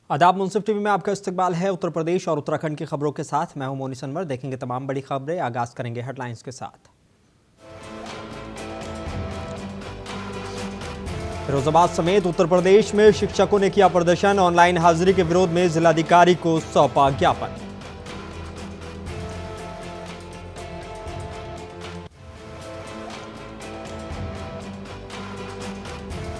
आदाब, मुंसिफ टीवी में आपका इस्तकबाल है। उत्तर प्रदेश और उत्तराखंड की खबरों के साथ मैं हूं मोनिस अनवर। देखेंगे तमाम बड़ी खबरें। आगाज करेंगे हेडलाइंस के साथ। फिरोजाबाद समेत उत्तर प्रदेश में शिक्षकों ने किया प्रदर्शन। ऑनलाइन हाजिरी के विरोध में जिलाधिकारी को सौंपा ज्ञापन।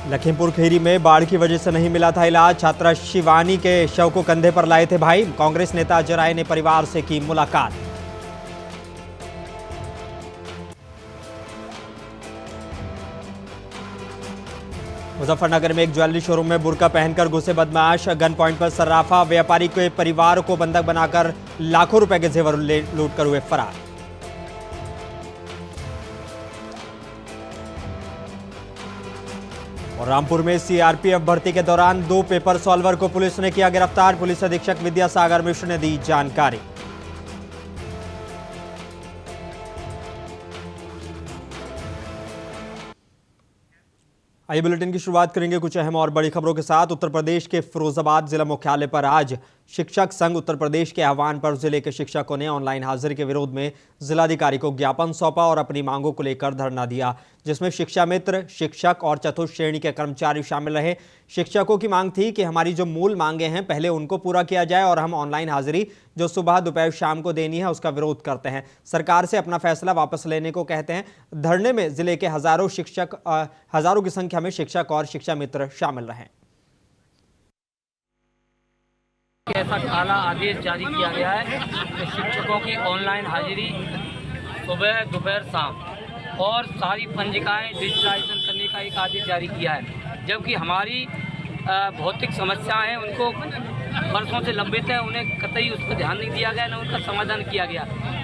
लखीमपुर खीरी में बाढ़ की वजह से नहीं मिला था इलाज। छात्रा शिवानी के शव को कंधे पर लाए थे भाई। कांग्रेस नेता अजय राय ने परिवार से की मुलाकात। मुजफ्फरनगर में एक ज्वेलरी शोरूम में बुर्का पहनकर घुसे बदमाश। गन पॉइंट पर सर्राफा। व्यापारी के परिवार को बंधक बनाकर लाखों रुपए के जेवर लूट कर हुए फरार। और रामपुर में सीआरपीएफ भर्ती के दौरान 2 पेपर सॉल्वर को पुलिस ने किया गिरफ्तार। पुलिस अधीक्षक विद्यासागर मिश्र ने दी जानकारी। आइए बुलेटिन की शुरुआत करेंगे कुछ अहम और बड़ी खबरों के साथ। उत्तर प्रदेश के फिरोजाबाद जिला मुख्यालय पर आज शिक्षक संघ उत्तर प्रदेश के आह्वान पर जिले के शिक्षकों ने ऑनलाइन हाजिरी के विरोध में जिलाधिकारी को ज्ञापन सौंपा और अपनी मांगों को लेकर धरना दिया, जिसमें शिक्षा मित्र, शिक्षक और चतुर्थ श्रेणी के कर्मचारी शामिल रहे। शिक्षकों की मांग थी कि हमारी जो मूल मांगे हैं पहले उनको पूरा किया जाए और हम ऑनलाइन हाजिरी जो सुबह दोपहर शाम को देनी है उसका विरोध करते हैं। सरकार से अपना फैसला वापस लेने को कहते हैं। धरने में जिले के हजारों की संख्या में शिक्षक और शिक्षा मित्र शामिल रहे। ऐसा काला आदेश जारी किया गया है कि शिक्षकों की ऑनलाइन हाजिरी सुबह दोपहर शाम और सारी पंजिकाएं डिजिटलाइजेशन करने का एक आदेश जारी किया है, जबकि हमारी भौतिक समस्याएं हैं उनको वर्षों से लंबित है, उन्हें कतई उस पर ध्यान नहीं दिया गया, न उनका समाधान किया गया।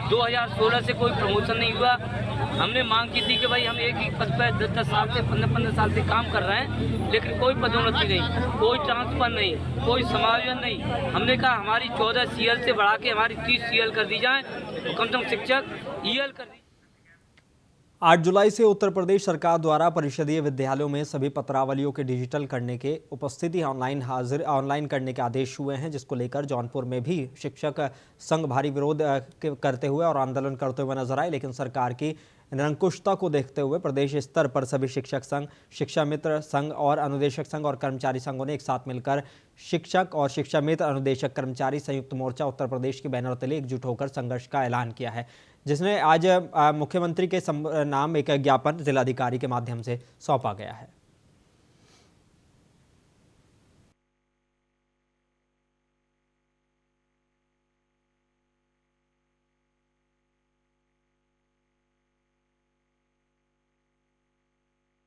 2016 से कोई प्रमोशन नहीं हुआ। हमने मांग की थी कि भाई हम एक पद पर 10-10 साल से 15-15 साल से काम कर रहे हैं, लेकिन कोई पदोन्नति नहीं, कोई ट्रांसफर नहीं, कोई समायोजन नहीं। हमने कहा हमारी 14 CL से बढ़ा के हमारी 30 CL कर दी जाए, तो कम से कम शिक्षक EL कर दी। 8 जुलाई से उत्तर प्रदेश सरकार द्वारा परिषदीय विद्यालयों में सभी पत्रावलियों के डिजिटल करने के उपस्थिति ऑनलाइन करने के आदेश हुए हैं, जिसको लेकर जौनपुर में भी शिक्षक संघ भारी विरोध करते हुए और आंदोलन करते हुए नजर आए। लेकिन सरकार की निरंकुशता को देखते हुए प्रदेश स्तर पर सभी शिक्षक संघ, शिक्षा मित्र संघ और अनुदेशक संघ और कर्मचारी संघों ने एक साथ मिलकर शिक्षक और शिक्षा मित्र अनुदेशक कर्मचारी संयुक्त मोर्चा उत्तर प्रदेश के बैनर तले एकजुट होकर संघर्ष का ऐलान किया है, जिसने आज मुख्यमंत्री के नाम एक ज्ञापन जिलाधिकारी के माध्यम से सौंपा गया है।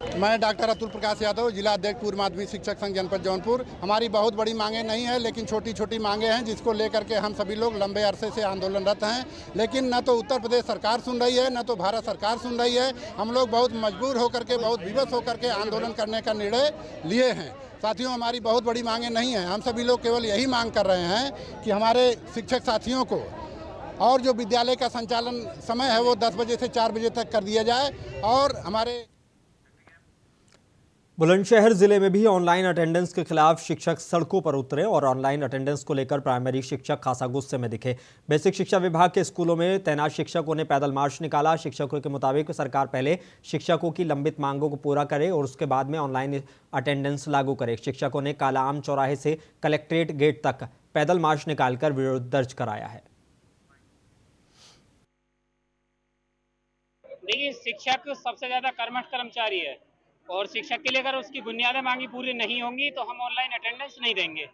मैं डॉक्टर अतुल प्रकाश यादव, जिला अध्यक्ष पूर्व माध्यमिक शिक्षक संघ जनपद जौनपुर। हमारी बहुत बड़ी मांगे नहीं है, लेकिन छोटी छोटी मांगे हैं, जिसको लेकर के हम सभी लोग लंबे अरसे से आंदोलनरत हैं। लेकिन न तो उत्तर प्रदेश सरकार सुन रही है, न तो भारत सरकार सुन रही है। हम लोग बहुत मजबूर होकर के, बहुत विवश होकर के आंदोलन करने का निर्णय लिए हैं। साथियों, हमारी बहुत बड़ी मांगे नहीं हैं। हम सभी लोग केवल यही मांग कर रहे हैं कि हमारे शिक्षक साथियों को और जो विद्यालय का संचालन समय है वो 10 बजे से 4 बजे तक कर दिया जाए। और हमारे बुलंदशहर जिले में भी ऑनलाइन अटेंडेंस के खिलाफ शिक्षक सड़कों पर उतरे और ऑनलाइन अटेंडेंस को लेकर प्राइमरी शिक्षक खासा गुस्से में दिखे। बेसिक शिक्षा विभाग के स्कूलों में तैनात शिक्षकों ने पैदल मार्च निकाला। शिक्षकों के मुताबिक सरकार पहले शिक्षकों की लंबित मांगों को पूरा करे और उसके बाद में ऑनलाइन अटेंडेंस लागू करे। शिक्षकों ने कालाआम चौराहे से कलेक्ट्रेट गेट तक पैदल मार्च निकालकर विरोध दर्ज कराया है। देखिए, शिक्षक सबसे ज्यादा कर्मठ कर्मचारी है और शिक्षक के लिए अगर उसकी बुनियादी मांगी पूरी नहीं होंगी तो हम ऑनलाइन अटेंडेंस नहीं देंगे।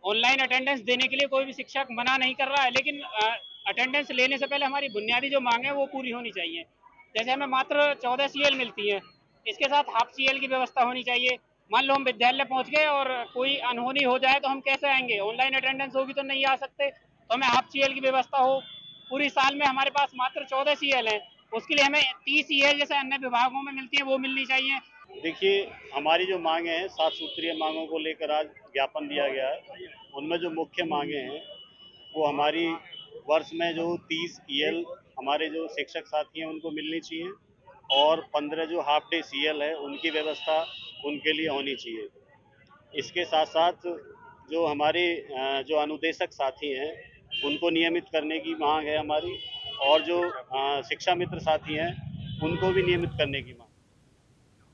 ऑनलाइन अटेंडेंस देने के लिए कोई भी शिक्षक मना नहीं कर रहा है, लेकिन अटेंडेंस लेने से पहले हमारी बुनियादी जो मांग है वो पूरी होनी चाहिए। जैसे हमें मात्र 14 CL मिलती है, इसके साथ हाफ CL की व्यवस्था होनी चाहिए। मान लो हम विद्यालय पहुंच गए और कोई अनहोनी हो जाए तो हम कैसे आएंगे? ऑनलाइन अटेंडेंस होगी तो नहीं आ सकते, तो हमें हाफ CL की व्यवस्था हो। पूरी साल में हमारे पास मात्र 14 CL है, उसके लिए हमें 30 CL जैसे अन्य विभागों में मिलती है वो मिलनी चाहिए। देखिए, हमारी जो मांगे हैं 7 सूत्रीय मांगों को लेकर आज ज्ञापन दिया गया है। उनमें जो मुख्य मांगे हैं वो हमारी वर्ष में जो 30 EL हमारे जो शिक्षक साथी हैं उनको मिलनी चाहिए और 15 जो हाफ डे CL है उनकी व्यवस्था उनके लिए होनी चाहिए। इसके साथ साथ जो हमारे जो अनुदेशक साथी हैं उनको नियमित करने की मांग है हमारी, और जो शिक्षा मित्र साथी हैं उनको भी नियमित करने की मांग।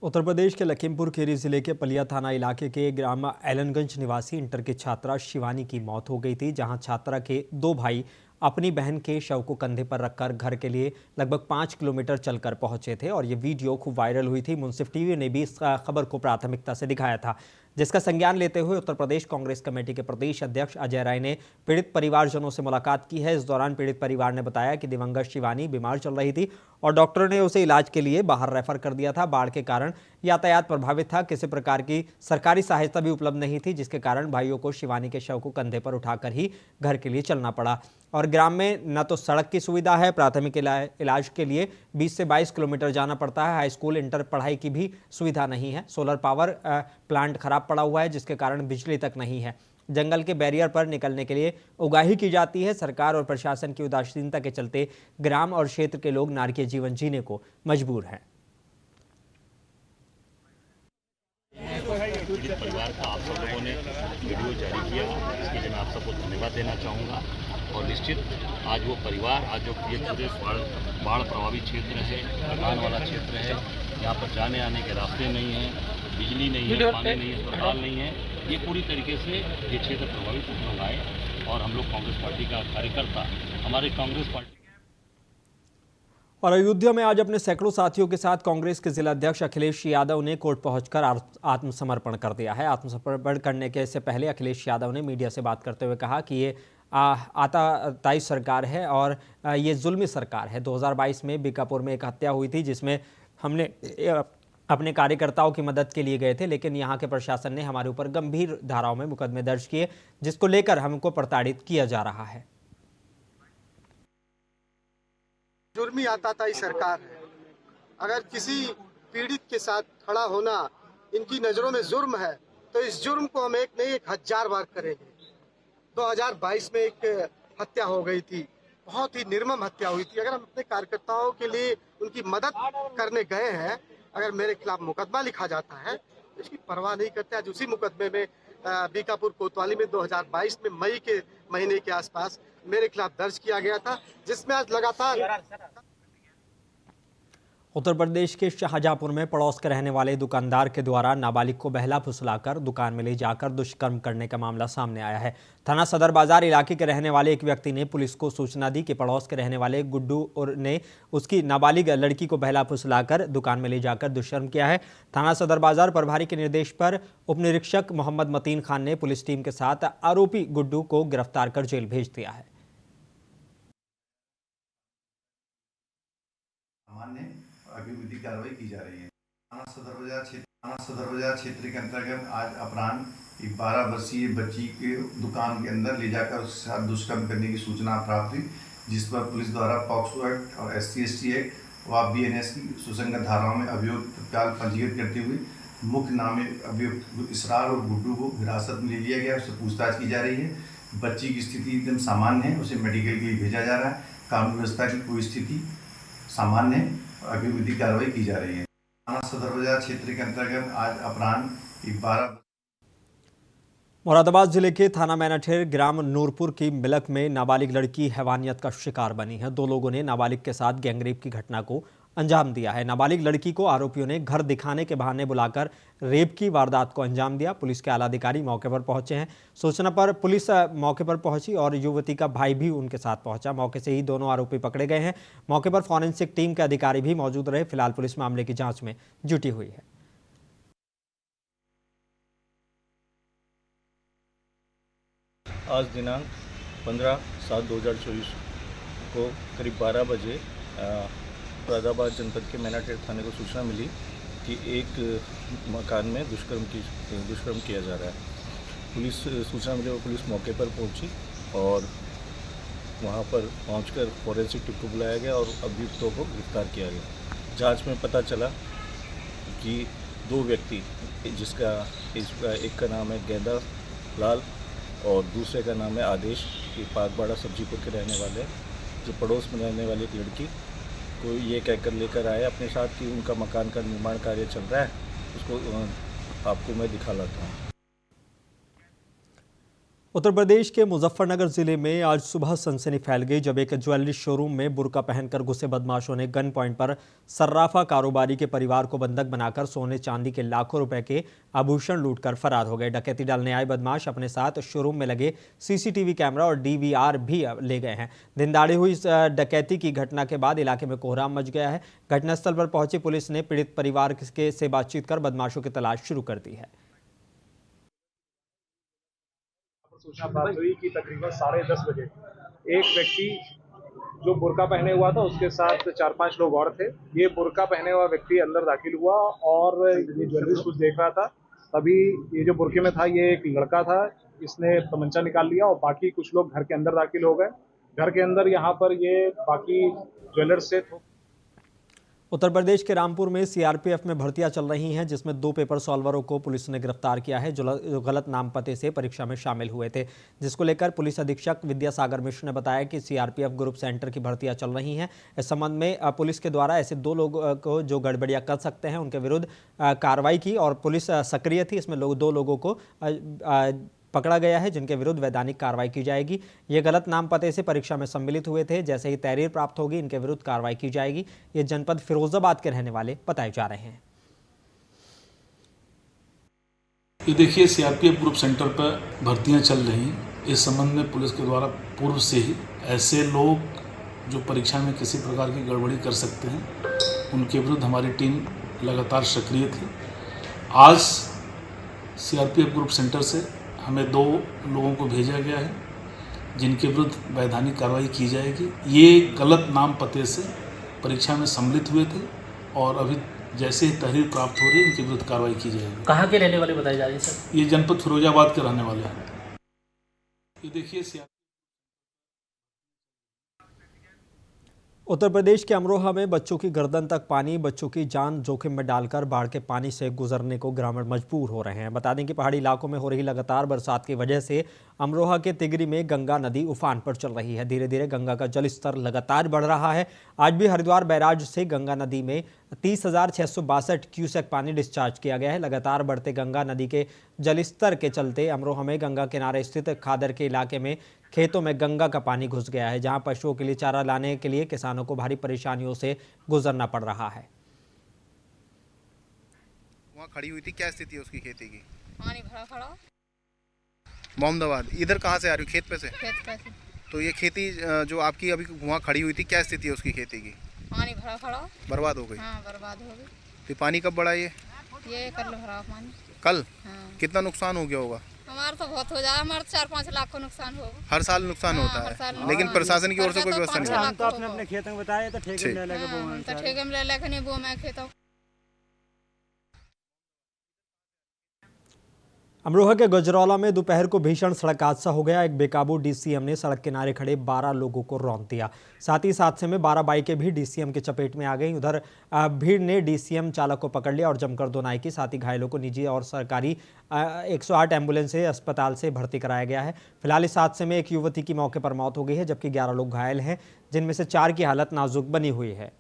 उत्तर प्रदेश के लखीमपुर खीरी जिले के पलिया थाना इलाके के ग्राम एलनगंज निवासी इंटर की छात्रा शिवानी की मौत हो गई थी, जहां छात्रा के दो भाई अपनी बहन के शव को कंधे पर रखकर घर के लिए लगभग 5 किलोमीटर चलकर पहुंचे थे और ये वीडियो खूब वायरल हुई थी। मुंसिफ टीवी ने भी इस खबर को प्राथमिकता से दिखाया था, जिसका संज्ञान लेते हुए उत्तर प्रदेश कांग्रेस कमेटी के प्रदेश अध्यक्ष अजय राय ने पीड़ित परिवारजनों से मुलाकात की है। इस दौरान पीड़ित परिवार ने बताया कि दिवंगत शिवानी बीमार चल रही थी और डॉक्टरों ने उसे इलाज के लिए बाहर रेफर कर दिया था। बाढ़ के कारण यातायात प्रभावित था, किसी प्रकार की सरकारी सहायता भी उपलब्ध नहीं थी, जिसके कारण भाइयों को शिवानी के शव को कंधे पर उठाकर ही घर के लिए चलना पड़ा। और ग्राम में न तो सड़क की सुविधा है, प्राथमिक इलाज के लिए 20 से 22 किलोमीटर जाना पड़ता है, हाई स्कूल इंटर पढ़ाई की भी सुविधा नहीं है, सोलर पावर प्लांट खराब पड़ा हुआ है जिसके कारण बिजली तक नहीं है, जंगल के बैरियर पर निकलने के लिए उगाही की जाती है। सरकार और प्रशासन की उदासीनता के चलते ग्राम और क्षेत्र के लोग नारकीय जीवन जीने को मजबूर हैं। पीड़ित परिवार का आप सब लोगों ने वीडियो जारी किया, इसके लिए मैं आप सबको धन्यवाद देना चाहूँगा। और निश्चित आज वो परिवार, आज जो ये पूरे बाढ़ प्रभावित क्षेत्र है, ढलान वाला क्षेत्र है, यहाँ पर जाने आने के रास्ते नहीं हैं, बिजली नहीं है, पानी नहीं है, अस्पताल नहीं है, ये पूरी तरीके से ये क्षेत्र प्रभावित लोग आए और हम लोग कांग्रेस पार्टी का कार्यकर्ता, हमारे कांग्रेस पार्टी। और अयोध्या में आज अपने सैकड़ों साथियों के साथ कांग्रेस के जिला अध्यक्ष अखिलेश यादव ने कोर्ट पहुंचकर आत्मसमर्पण कर दिया है। आत्मसमर्पण करने के से पहले अखिलेश यादव ने मीडिया से बात करते हुए कहा कि ये आताताई सरकार है और ये जुल्मी सरकार है। 2022 में बीकापुर में एक हत्या हुई थी जिसमें हमने अपने कार्यकर्ताओं की मदद के लिए गए थे, लेकिन यहाँ के प्रशासन ने हमारे ऊपर गंभीर धाराओं में मुकदमे दर्ज किए, जिसको लेकर हमको प्रताड़ित किया जा रहा है। जुर्मी आताताई सरकार है। अगर किसी पीड़ित के साथ खड़ा होना इनकी नजरों में जुर्म है तो इस जुर्म को हम एक नहीं 1000 बार करेंगे। 2022 में एक हत्या हो गई थी, बहुत ही निर्मम हत्या हुई थी। अगर हम अपने कार्यकर्ताओं के लिए उनकी मदद करने गए हैं, अगर मेरे खिलाफ मुकदमा लिखा जाता है तो इसकी परवाह नहीं करते। आज उसी मुकदमे में बीकापुर कोतवाली में 2022 में मई के महीने के आसपास मेरे खिलाफ दर्ज किया गया था, जिसमें आज लगातार। उत्तर प्रदेश के शाहजहांपुर में पड़ोस के रहने वाले दुकानदार के द्वारा नाबालिग को बहला फुसलाकर दुकान में ले जाकर दुष्कर्म करने का मामला सामने आया है। थाना सदर बाजार इलाके के रहने वाले एक व्यक्ति ने पुलिस को सूचना दी कि पड़ोस के रहने वाले गुड्डू और ने उसकी नाबालिग लड़की को बहला फुसलाकर दुकान में ले जाकर दुष्कर्म किया है। थाना सदर बाजार प्रभारी के निर्देश पर उप निरीक्षक मोहम्मद मतीन खान ने पुलिस टीम के साथ आरोपी गुड्डू को गिरफ्तार कर जेल भेज दिया है। अभी विधिक कार्रवाई की जा रही है। थाना सदर बाजार क्षेत्र के अंतर्गत आज अपराह्न एक 12 वर्षीय बच्ची के दुकान के अंदर ले जाकर उसके साथ दुष्कर्म करने की सूचना प्राप्त हुई, जिस पर पुलिस द्वारा पॉक्सो एक्ट और SC/ST एक्ट व BNS की सुसंगत धाराओं में अभियोग तत्काल पंजीकृत करते हुए मुख्य नामी अभियुक्त इसरार और गुड्डू को हिरासत में ले लिया गया। उससे पूछताछ की जा रही है। बच्ची की स्थिति एकदम सामान्य है, उसे मेडिकल के लिए भेजा जा रहा है। कानून व्यवस्था की कोई स्थिति सामान्य है, अभी विधिक कार्रवाई की जा रही है। थाना सदर बाजार क्षेत्र के अंतर्गत आज अपराह्न एक 12। मुरादाबाद जिले के थाना मैनाठेर ग्राम नूरपुर की मिलक में नाबालिग लड़की हैवानियत का शिकार बनी है। 2 लोगों ने नाबालिग के साथ गैंगरेप की घटना को अंजाम दिया है। नाबालिग लड़की को आरोपियों ने घर दिखाने के बहाने बुलाकर रेप की वारदात को अंजाम दिया। पुलिस के आला अधिकारी मौके पर पहुंचे हैं। सूचना पर पुलिस मौके पर पहुंची और युवती का भाई भी उनके साथ पहुंचा। मौके से ही दोनों आरोपी पकड़े गए हैं। मौके पर फॉरेंसिक टीम के अधिकारी भी मौजूद रहे। फिलहाल पुलिस मामले की जांच में जुटी हुई है। आज दिनांक 15/7/2024 को करीब 12 बजे मुरादाबाद जनपद के मैनाठेर थाने को सूचना मिली कि एक मकान में दुष्कर्म किया जा रहा है। पुलिस सूचना मिली और पुलिस मौके पर पहुंची और वहां पर पहुंचकर फॉरेंसिक टीम को बुलाया गया और अभियुक्तों को गिरफ्तार किया गया। जांच में पता चला कि 2 व्यक्ति, जिसका एक का नाम है गेंदा लाल और दूसरे का नाम है आदेश, कि पागबाड़ा सब्जीपुर के रहने वाले, जो पड़ोस में रहने वाली एक लड़की को ये कहकर लेकर आए अपने साथ कि उनका मकान का निर्माण कार्य चल रहा है, उसको आपको मैं दिखा लाता हूँ। उत्तर प्रदेश के मुजफ्फरनगर जिले में आज सुबह सनसनी फैल गई जब एक ज्वेलरी शोरूम में बुर्का पहनकर घुसे बदमाशों ने गन पॉइंट पर सर्राफा कारोबारी के परिवार को बंधक बनाकर सोने चांदी के लाखों रुपए के आभूषण लूटकर फरार हो गए। डकैती डालने आए बदमाश अपने साथ शोरूम में लगे सीसीटीवी कैमरा और डीवीआर भी ले गए हैं। दिन दहाड़े हुई इस डकैती की घटना के बाद इलाके में कोहराम मच गया है। घटनास्थल पर पहुंची पुलिस ने पीड़ित परिवार से बातचीत कर बदमाशों की तलाश शुरू कर दी है। सूचना प्राप्त हुई कि तकरीबन 10:30 बजे एक व्यक्ति जो बुर्का पहने हुआ था उसके साथ 4-5 लोग और थे। ये बुर्का पहने हुआ व्यक्ति अंदर दाखिल हुआ और ये ज्वेलरी कुछ देख रहा था। तभी ये जो बुर्के में था ये एक लड़का था, इसने तमंचा निकाल लिया और बाकी कुछ लोग घर के अंदर दाखिल हो गए। घर के अंदर यहाँ पर ये बाकी ज्वेलर्स से उत्तर प्रदेश के रामपुर में सीआरपीएफ में भर्तियां चल रही हैं, जिसमें 2 पेपर सॉल्वरों को पुलिस ने गिरफ्तार किया है जो गलत नाम पते से परीक्षा में शामिल हुए थे, जिसको लेकर पुलिस अधीक्षक विद्यासागर मिश्र ने बताया कि सीआरपीएफ ग्रुप सेंटर की भर्तियां चल रही हैं। इस संबंध में पुलिस के द्वारा ऐसे 2 लोगों को जो गड़बड़ियां कर सकते हैं उनके विरुद्ध कार्रवाई की और पुलिस सक्रिय थी। इसमें 2 लोगों को पकड़ा गया है जिनके विरुद्ध वैधानिक कार्रवाई की जाएगी। ये गलत नाम पते से परीक्षा में सम्मिलित हुए थे। जैसे ही तहरीर प्राप्त होगी इनके विरुद्ध कार्रवाई की जाएगी। ये जनपद फिरोजाबाद के रहने वाले बताए जा रहे हैं। ये देखिए, सीआरपीएफ ग्रुप सेंटर पर भर्तियां चल रही हैं। इस संबंध में पुलिस के द्वारा पूर्व से ही ऐसे लोग जो परीक्षा में किसी प्रकार की गड़बड़ी कर सकते हैं उनके विरुद्ध हमारी टीम लगातार सक्रिय थी। आज सीआरपीएफ ग्रुप सेंटर से हमें 2 लोगों को भेजा गया है जिनके विरुद्ध वैधानिक कार्रवाई की जाएगी। ये गलत नाम पते से परीक्षा में सम्मिलित हुए थे और अभी जैसे ही तहरीर प्राप्त हो रही है इनके विरुद्ध कार्रवाई की जाएगी। कहाँ के रहने वाले बताए जा रहे हैं सर? ये जनपद फिरोजाबाद के रहने वाले हैं। ये देखिए, उत्तर प्रदेश के अमरोहा में बच्चों की गर्दन तक पानी, बच्चों की जान जोखिम में डालकर बाढ़ के पानी से गुजरने को ग्रामीण मजबूर हो रहे हैं। बता दें कि पहाड़ी इलाकों में हो रही लगातार बरसात की वजह से अमरोहा के तिगरी में गंगा नदी उफान पर चल रही है। धीरे धीरे गंगा का जल स्तर लगातार बढ़ रहा है। आज भी हरिद्वार बैराज से गंगा नदी में 30,662 क्यूसेक पानी डिस्चार्ज किया गया है। लगातार बढ़ते गंगा नदी के जलस्तर के चलते अमरोहा में गंगा किनारे स्थित खादर के इलाके में खेतों में गंगा का पानी घुस गया है, जहां पशुओं के लिए चारा लाने के लिए किसानों को भारी परेशानियों से गुजरना पड़ रहा है। वहाँ खड़ी हुई थी, क्या स्थिति है उसकी खेती की? पानी भरा खड़ा। मोहम्मदाबाद इधर कहाँ से आ रही हो? खेत पे से? खेत पे से। तो ये खेती जो आपकी अभी वहाँ खड़ी हुई थी, क्या स्थिति है उसकी खेती की? पानी भरा खड़ा। बर्बाद हो गई? हाँ, बर्बाद हो गई। तो पानी कब बढ़ा? ये कल भरा पानी। कल? हाँ। कितना नुकसान हो गया होगा? हमारा तो बहुत हो जाएगा, हमारा 4-5 लाख का नुकसान होगा। हर साल नुकसान होता है, लेकिन प्रशासन की ओर से कोई व्यवस्था नहीं है। हम तो अपने खेत में बताए तो ठेके में ले लेके नहीं वो मैं खेतों। अमरोहा के गजरौला में दोपहर को भीषण सड़क हादसा हो गया। एक बेकाबू डीसीएम ने सड़क किनारे खड़े 12 लोगों को रौंद दिया। साथ ही इस हादसे में 12 बाइकें भी डीसीएम के चपेट में आ गईं। उधर भीड़ ने डीसीएम चालक को पकड़ लिया और जमकर धुनाई की। साथ ही घायलों को निजी और सरकारी 108 एम्बुलेंस से अस्पताल से भर्ती कराया गया है। फिलहाल इस हादसे में एक युवती की मौके पर मौत हो गई है, जबकि 11 लोग घायल हैं, जिनमें से 4 की हालत नाजुक बनी हुई है।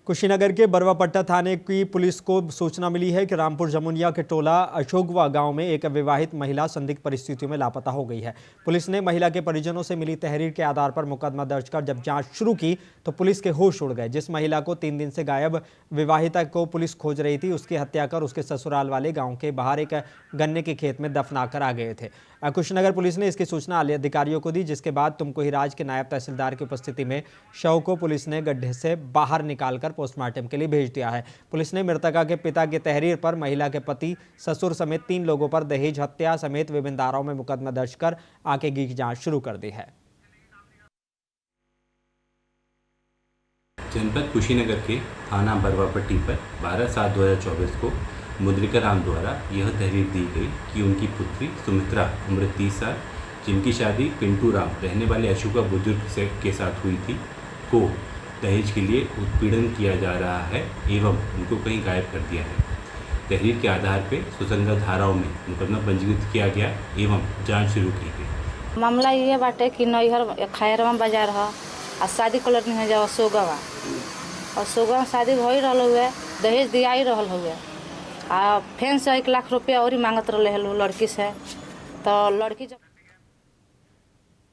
कुशीनगर के बरवापट्टा थाने की पुलिस को सूचना मिली है कि रामपुर जमुनिया के टोला अशोकवा गांव में एक विवाहित महिला संदिग्ध परिस्थितियों में लापता हो गई है। पुलिस ने महिला के परिजनों से मिली तहरीर के आधार पर मुकदमा दर्ज कर जब जांच शुरू की तो पुलिस के होश उड़ गए। जिस महिला को 3 दिन से गायब विवाहिता को पुलिस खोज रही थी, उसकी हत्या कर उसके ससुराल वाले गाँव के बाहर एक गन्ने के खेत में दफनाकर आ गए थे। कुशीनगर पुलिस ने इसकी सूचना अधिकारियों को दी, जिसके बाद तुमकोहिराज के नायब तहसीलदार की उपस्थिति में शव को पुलिस ने गड्ढे से बाहर निकालकर पोस्टमार्टम के लिए भेज दिया है। पुलिस ने मृतका के पिता की तहरीर पर महिला के पति, ससुर समेत 3 लोगों पर दहेज हत्या समेत विभिन्न धाराओं में मुकदमा दर्ज कर आगे की जांच शुरू कर दी है। जनपद कुशीनगर के थाना बरवापट्टी पर 12/7/2024 को मुद्रिका राम द्वारा यह तहरीर दी गई कि उनकी पुत्री सुमित्रा उम्र 30 साल, जिनकी शादी पिंटू राम रहने वाले अशोका बुजुर्ग के साथ हुई थी, को दहेज के लिए उत्पीड़न किया जा रहा है एवं उनको कहीं गायब कर दिया है। तहरीर के आधार पर सुसंगत धाराओं में मुकदमा पंजीकृत किया गया एवं जांच शुरू की गई। मामला ये बाटे कि नैहर खैरवा बाजार है और शादी कलर नहीं है जाओ सोगवा और सुगम शादी हो ही रहल हुए, दहेज दिया ही रहल हुए आ फेन से 1 लाख रुपया और ही मांगत रहे लड़की से। तो लड़की जब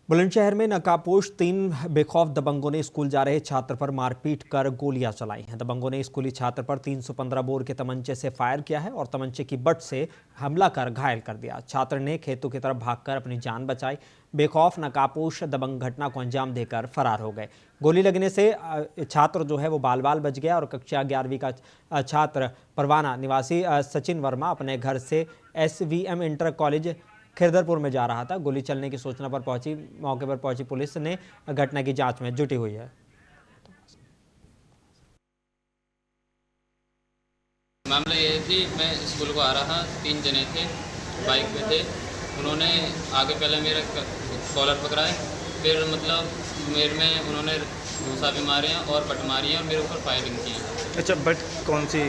बुलंदशहर में नकाबपोश 3 बेखौफ दबंगों ने स्कूल जा रहे छात्र पर मारपीट कर गोलियां चलाई हैं। दबंगों ने स्कूली छात्र पर 315 बोर के तमंचे से फायर किया है और तमंचे की बट से हमला कर घायल कर दिया। छात्र ने खेतों की तरफ भागकर अपनी जान बचाई। बेखौफ नकाबपोश दबंग घटना को अंजाम देकर फरार हो गए। गोली लगने से छात्र जो है वो बाल बाल बच गया और कक्षा 11वीं का छात्र परवाना निवासी सचिन वर्मा अपने घर से SVM इंटर कॉलेज खिरदरपुर में जा रहा था। गोली चलने की सूचना पर मौके पर पहुंची पुलिस ने घटना की जांच में जुटी हुई है। मामला ये थी, मैं स्कूल को आ रहा, 3 जने थे, बाइक पे थे। उन्होंने आगे पहले मेरा कॉलर पकड़ा है, फिर मतलब मेरे में उन्होंने घूसा भी मारे हैं और बट मारी है और मेरे ऊपर फायरिंग की है। अच्छा, बट कौन सी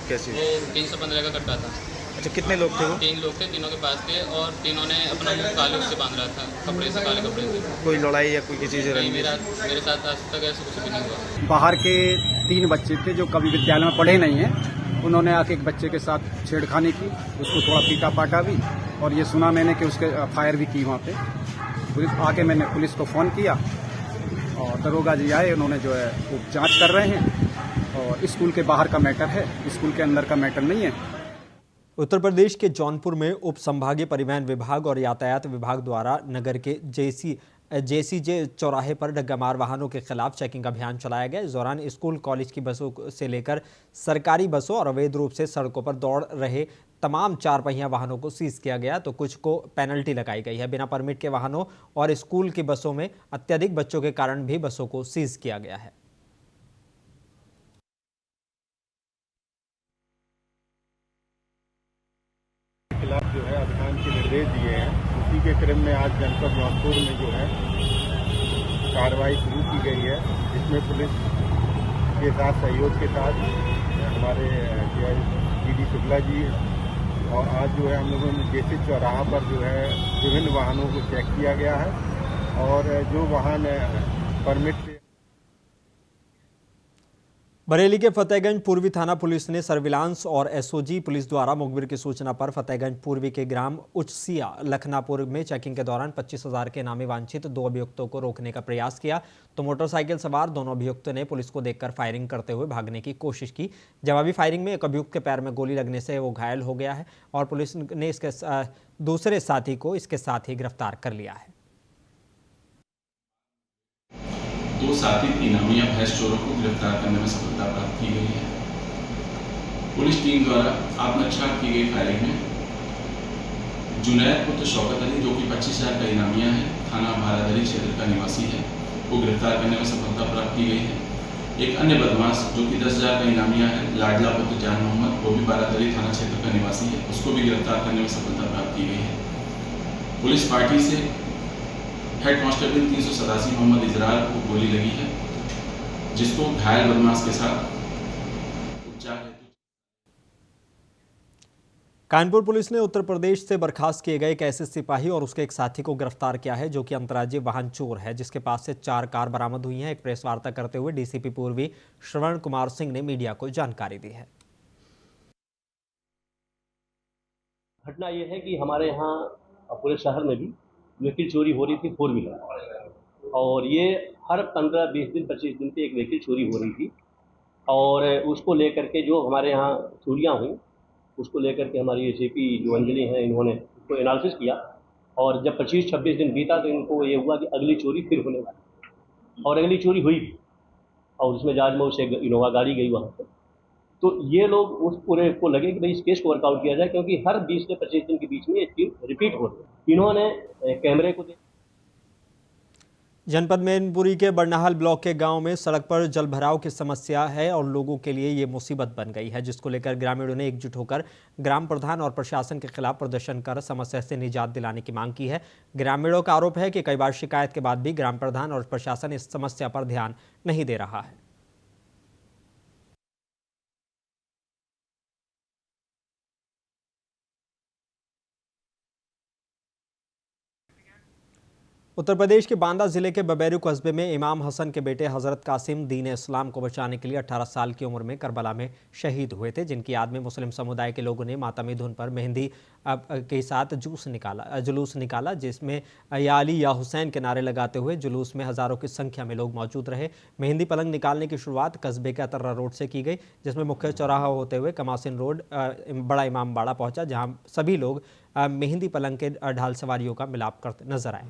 कैसी? वो 315 का कट्टा था। अच्छा, कितने लोग थे वो? 3 लोग थे, तीनों के पास थे और तीनों ने अपना मुंह काले से बांध रहा था, कपड़े से, काले कपड़े से। कोई लड़ाई या कोई किसी से? नहीं, मेरे साथ आज तक ऐसा कुछ भी नहीं हुआ। बाहर के 3 बच्चे थे जो कभी विद्यालय में पढ़े नहीं हैं, उन्होंने आके एक बच्चे के साथ छेड़खानी की, उसको थोड़ा पीटा पाटा भी और ये सुना मैंने कि उसके फायर भी की वहाँ पे। मैंने पुलिस को फ़ोन किया और दरोगा जी आए, उन्होंने जो है वो जाँच कर रहे हैं और स्कूल के बाहर का मैटर है, स्कूल के अंदर का मैटर नहीं है। उत्तर प्रदेश के जौनपुर में उप संभागीय परिवहन विभाग और यातायात विभाग द्वारा नगर के JCJ चौराहे पर डग्गामार वाहनों के खिलाफ चेकिंग अभियान चलाया गया। इस दौरान स्कूल कॉलेज की बसों से लेकर सरकारी बसों और अवैध रूप से सड़कों पर दौड़ रहे तमाम 4 पहिया वाहनों को सीज किया गया, तो कुछ को पेनल्टी लगाई गई है। बिना परमिट के वाहनों और स्कूल की बसों में अत्यधिक बच्चों के कारण भी बसों को सीज किया गया है। खिलाफ जो है अभियान के निर्देश दिए हैं, उसी के क्रम में आज जनपद जौनपुर में जो है कार्रवाई शुरू की गई है। इसमें पुलिस के साथ सहयोग के साथ हमारे GD शुक्ला जी और आज जो है हम लोगों ने JC चौराहा पर जो है विभिन्न वाहनों को चेक किया गया है और जो वाहन परमिट बरेली के फतेहगंज पूर्वी थाना पुलिस ने सर्विलांस और SOG पुलिस द्वारा मुखबिर की सूचना पर फतेहगंज पूर्वी के ग्राम उचसिया लखनापुर में चेकिंग के दौरान 25,000 के नामी वांछित 2 अभियुक्तों को रोकने का प्रयास किया, तो मोटरसाइकिल सवार दोनों अभियुक्तों ने पुलिस को देखकर फायरिंग करते हुए भागने की कोशिश की। जवाबी फायरिंग में एक अभियुक्त के पैर में गोली लगने से वो घायल हो गया है और पुलिस ने इसके दूसरे साथी को इसके साथ ही गिरफ्तार कर लिया है। 2 साथी इनामिया भैंस चोरों को गिरफ्तार करने में सफलता प्राप्त की गई है। पुलिस टीम द्वारा आत्मरक्षा की गई फायरिंग में जुनैद पुत्र शौकत अली, जो कि 25,000 का इनामिया है, थाना भारादरी क्षेत्र का निवासी है, को गिरफ्तार करने में सफलता प्राप्त की गई है। एक अन्य बदमाश जो कि 10,000 का इनामिया है, लाडला पुत्र जान मोहम्मद, वो भी भारादरी थाना क्षेत्र का निवासी है, उसको भी गिरफ्तार करने में सफलता प्राप्त की गई है। पुलिस पार्टी से हेड कांस्टेबल 387 मोहम्मद इजरार को गोली लगी है, जिसको घायल बदमाश के साथ उपचार हेतु। कानपुर पुलिस ने उत्तर प्रदेश से बर्खास्त किए गए एक ऐसे सिपाही और उसके एक साथी को गिरफ्तार किया है जो कि अंतर्राज्यीय वाहन चोर है, जिसके पास से 4 कार बरामद हुई हैं। एक प्रेस वार्ता करते हुए DCP पूर्वी श्रवण कुमार सिंह ने मीडिया को जानकारी दी है। घटना ये है कि हमारे यहाँ पूरे शहर में भी व्हीकल चोरी हो रही थी, 4 व्हीलर, और ये हर 15-20 दिन 25 दिन पे एक व्हीकल चोरी हो रही थी और उसको लेकर के जो हमारे यहाँ चोरियाँ हुई उसको लेकर के हमारी ACP जो अंजलि हैं, इन्होंने उसको एनालिसिस किया और जब 25-26 दिन बीता तो इनको ये हुआ कि अगली चोरी फिर होने वाली और अगली चोरी हुई और उसमें जाजमऊ से इनोवा गाड़ी गई वहाँ पर। तो ये लोग उस पूरे को लगे कि भाई इस केस को वर्कआउट किया जाए, क्योंकि हर 20 से 25 दिन के बीच में ये चीज रिपीट हो रही है। इन्होंने कैमरे को जनपद मैनपुरी के बरनाहल ब्लॉक के गांव में सड़क पर जल भराव की समस्या है और लोगों के लिए ये मुसीबत बन गई है, जिसको लेकर ग्रामीणों ने एकजुट होकर ग्राम प्रधान और प्रशासन के खिलाफ प्रदर्शन कर समस्या से निजात दिलाने की मांग की है। ग्रामीणों का आरोप है कि कई बार शिकायत के बाद भी ग्राम प्रधान और प्रशासन इस समस्या पर ध्यान नहीं दे रहा है। उत्तर प्रदेश के बांदा जिले के बबैरू कस्बे में इमाम हसन के बेटे हजरत कासिम दीन इस्लाम को बचाने के लिए 18 साल की उम्र में करबला में शहीद हुए थे, जिनकी याद में मुस्लिम समुदाय के लोगों ने मातमी धुन पर मेहंदी के साथ जुलूस निकाला, जिसमें या अली या हुसैन के नारे लगाते हुए जुलूस में हजारों की संख्या में लोग मौजूद रहे। मेहंदी पलंग निकालने की शुरुआत कस्बे के अतर्रा रोड से की गई, जिसमें मुख्य चौराहा होते हुए कमासिन रोड बड़ा इमाम बाड़ा पहुंचा, जहां सभी लोग मेहंदी पलंग के ढाल सवारियों का मिलाप करते नजर आए।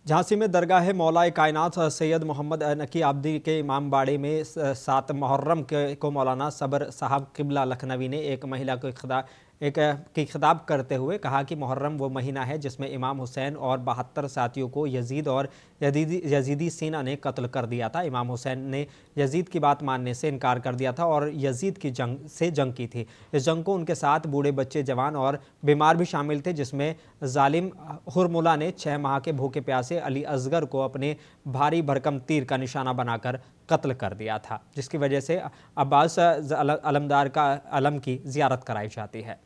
झांसी में दरगाह मौलाए कायनात सैयद मोहम्मद नकी आब्दी के इमाम बाड़े में 7 मुहर्रम को मौलाना सबर साहब किबला लखनवी ने एक महिला को खिताब करते हुए कहा कि मुहर्रम वो महीना है जिसमें इमाम हुसैन और 72 साथियों को यजीद और यजीदी सेना ने कत्ल कर दिया था। इमाम हुसैन ने यजीद की बात मानने से इनकार कर दिया था और यजीद की जंग की थी। इस जंग को उनके साथ बूढ़े बच्चे, जवान और बीमार भी शामिल थे, जिसमें जालिम हुरमुला ने 6 माह के भूखे प्यासे अली असगर को अपने भारी भरकम तीर का निशाना बनाकर कत्ल कर दिया था, जिसकी वजह से अब्बास अलमदार का अलम की जियारत कराई जाती है।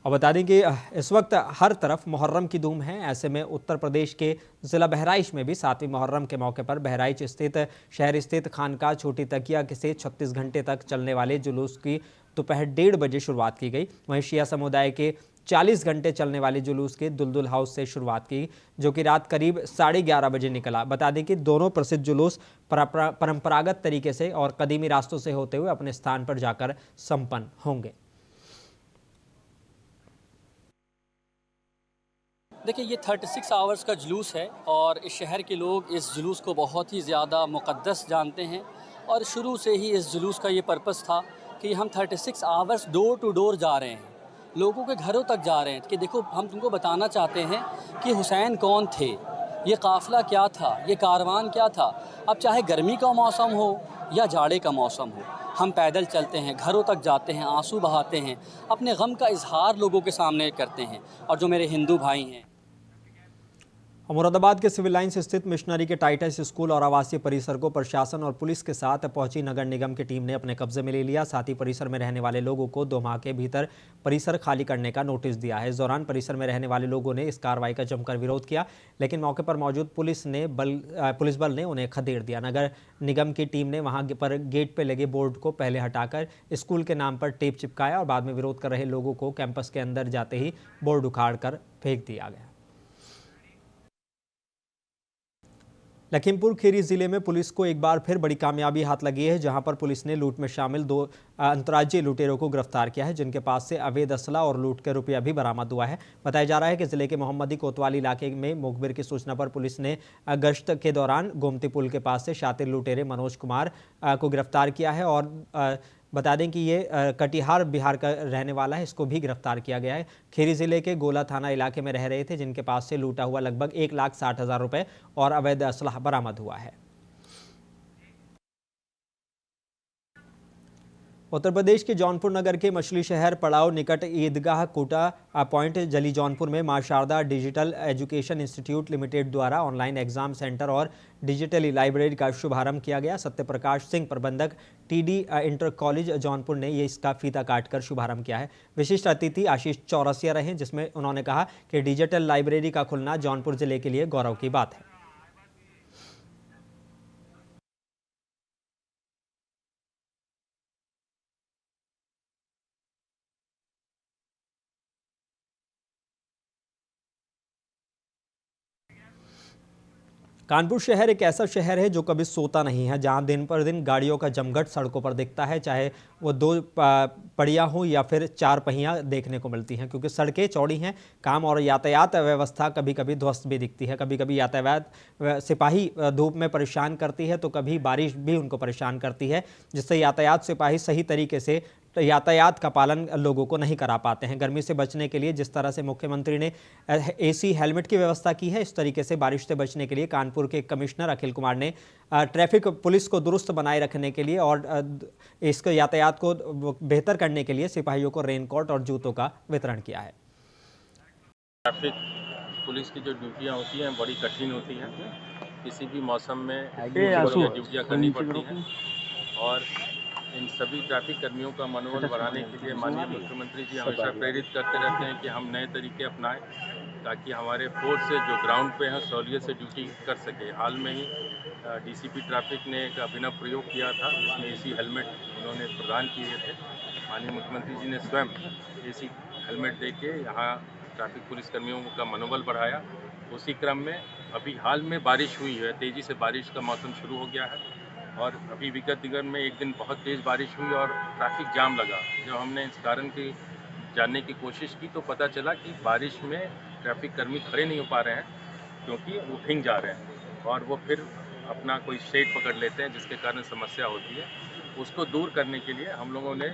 और बता दें कि इस वक्त हर तरफ मुहर्रम की धूम है। ऐसे में उत्तर प्रदेश के ज़िला बहराइच में भी 7वीं मुहर्रम के मौके पर बहराइच स्थित शहर स्थित खानका छोटी तकिया से 36 घंटे तक चलने वाले जुलूस की दोपहर 1:30 बजे शुरुआत की गई। वहीं शिया समुदाय के 40 घंटे चलने वाले जुलूस के दुलदुल हाउस से शुरुआत की, जो कि रात करीब 11:30 बजे निकला। बता दें कि दोनों प्रसिद्ध जुलूस परंपरागत तरीके से और कदीमी रास्तों से होते हुए अपने स्थान पर जाकर संपन्न होंगे। देखिए, ये 36 आवर्स का जुलूस है और इस शहर के लोग इस जुलूस को बहुत ही ज़्यादा मुक़द्दस जानते हैं और शुरू से ही इस जुलूस का ये पर्पस था कि हम 36 आवर्स डोर टू डोर जा रहे हैं, लोगों के घरों तक जा रहे हैं कि देखो हम तुमको बताना चाहते हैं कि हुसैन कौन थे, ये काफ़िला क्या था, ये कारवान क्या था। अब चाहे गर्मी का मौसम हो या जाड़े का मौसम हो, हम पैदल चलते हैं, घरों तक जाते हैं, आंसू बहाते हैं, अपने गम का इजहार लोगों के सामने करते हैं। और जो मेरे हिंदू भाई हैं, मुरादाबाद के सिविल लाइंस स्थित मिशनरी के टाइटस स्कूल और आवासीय परिसर को प्रशासन और पुलिस के साथ पहुंची नगर निगम की टीम ने अपने कब्जे में ले लिया। साथ ही परिसर में रहने वाले लोगों को 2 माह के भीतर परिसर खाली करने का नोटिस दिया है। इस दौरान परिसर में रहने वाले लोगों ने इस कार्रवाई का जमकर विरोध किया, लेकिन मौके पर मौजूद पुलिस बल ने उन्हें खदेड़ दिया। नगर निगम की टीम ने वहां पर गेट पर लगे बोर्ड को पहले हटाकर स्कूल के नाम पर टेप चिपकाया और बाद में विरोध कर रहे लोगों को कैंपस के अंदर जाते ही बोर्ड उखाड़ कर फेंक दिया गया। लखीमपुर खीरी जिले में पुलिस को एक बार फिर बड़ी कामयाबी हाथ लगी है, जहां पर पुलिस ने लूट में शामिल 2 अंतर्राज्यीय लुटेरों को गिरफ्तार किया है, जिनके पास से अवैध असला और लूट के रुपया भी बरामद हुआ है। बताया जा रहा है कि जिले के मोहम्मदी कोतवाली इलाके में मुखबिर की सूचना पर पुलिस ने गश्त के दौरान गोमती पुल के पास से शातिर लुटेरे मनोज कुमार को गिरफ्तार किया है और बता दें कि ये कटिहार बिहार का रहने वाला है, इसको भी गिरफ्तार किया गया है। खीरी जिले के गोला थाना इलाके में रह रहे थे, जिनके पास से लूटा हुआ लगभग 1,60,000 रुपए और अवैध असलाह बरामद हुआ है। उत्तर प्रदेश के जौनपुर नगर के मछली शहर पड़ाव निकट ईदगाह कोटा पॉइंट जली जौनपुर में मां Sharda digital education institute limited द्वारा ऑनलाइन एग्जाम सेंटर और डिजिटल लाइब्रेरी का शुभारंभ किया गया। सत्यप्रकाश सिंह, प्रबंधक टीडी इंटर कॉलेज जौनपुर ने ये इसका फीता काटकर शुभारंभ किया है। विशिष्ट अतिथि आशीष चौरसिया रहे, जिसमें उन्होंने कहा कि डिजिटल लाइब्रेरी का खुलना जौनपुर जिले के लिए गौरव की बात है। कानपुर शहर एक ऐसा शहर है जो कभी सोता नहीं है, जहां दिन पर दिन गाड़ियों का जमघट सड़कों पर दिखता है, चाहे वो 2 पहिया हो या फिर 4 पहिया देखने को मिलती हैं, क्योंकि सड़कें चौड़ी हैं। काम और यातायात व्यवस्था कभी कभी ध्वस्त भी दिखती है। कभी कभी यातायात सिपाही धूप में परेशान करती है, तो कभी बारिश भी उनको परेशान करती है, जिससे यातायात सिपाही सही तरीके से यातायात का पालन लोगों को नहीं करा पाते हैं। गर्मी से बचने के लिए जिस तरह से मुख्यमंत्री ने एसी हेलमेट की व्यवस्था की है, इस तरीके से बारिश से बचने के लिए कानपुर के कमिश्नर अखिल कुमार ने ट्रैफिक पुलिस को दुरुस्त बनाए रखने के लिए और इसके यातायात को बेहतर करने के लिए सिपाहियों को रेनकोट और जूतों का वितरण किया है। ट्रैफिक पुलिस की जो ड्यूटियाँ होती हैं बड़ी कठिन होती हैं, किसी भी मौसम में ड्यूटियाँ करनी पड़ती हैं। और इन सभी ट्रैफिक कर्मियों का मनोबल बढ़ाने के लिए माननीय मुख्यमंत्री जी हमेशा प्रेरित करते रहते हैं कि हम नए तरीके अपनाएं ताकि हमारे फोर्स से जो ग्राउंड पे हैं सहूलियत से ड्यूटी कर सके। हाल में ही डीसीपी ट्रैफिक ने एक अभिनव प्रयोग किया था, जिसमें एसी हेलमेट उन्होंने प्रदान किए थे। माननीय मुख्यमंत्री जी ने स्वयं एसी हेलमेट दे के यहाँ ट्रैफिक पुलिस कर्मियों का मनोबल बढ़ाया। उसी क्रम में अभी हाल में बारिश हुई है, तेज़ी से बारिश का मौसम शुरू हो गया है और अभी विगत दिनों में एक दिन बहुत तेज़ बारिश हुई और ट्रैफिक जाम लगा। जब हमने इस कारण की जानने की कोशिश की तो पता चला कि बारिश में ट्रैफिक कर्मी खड़े नहीं हो पा रहे हैं क्योंकि वो भीग जा रहे हैं और वो फिर अपना कोई शेड पकड़ लेते हैं, जिसके कारण समस्या होती है। उसको दूर करने के लिए हम लोगों ने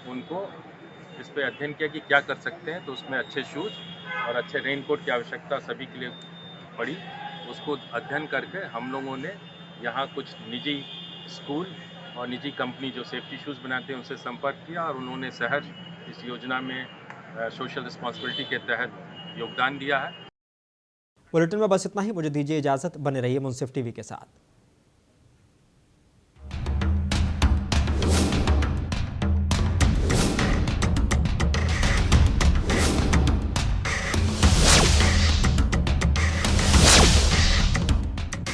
उनको इस पर अध्ययन किया कि क्या कर सकते हैं, तो उसमें अच्छे शूज़ और अच्छे रेनकोट की आवश्यकता सभी के लिए पड़ी। उसको अध्ययन करके हम लोगों ने यहाँ कुछ निजी स्कूल और निजी कंपनी जो सेफ्टी शूज़ बनाते हैं उनसे संपर्क किया और उन्होंने सहज इस योजना में सोशल रिस्पॉन्सिबिलिटी के तहत योगदान दिया है। बुलेटिन में बस इतना ही। मुझे दीजिए इजाज़त। बने रहिए मुंसिफ टीवी के साथ।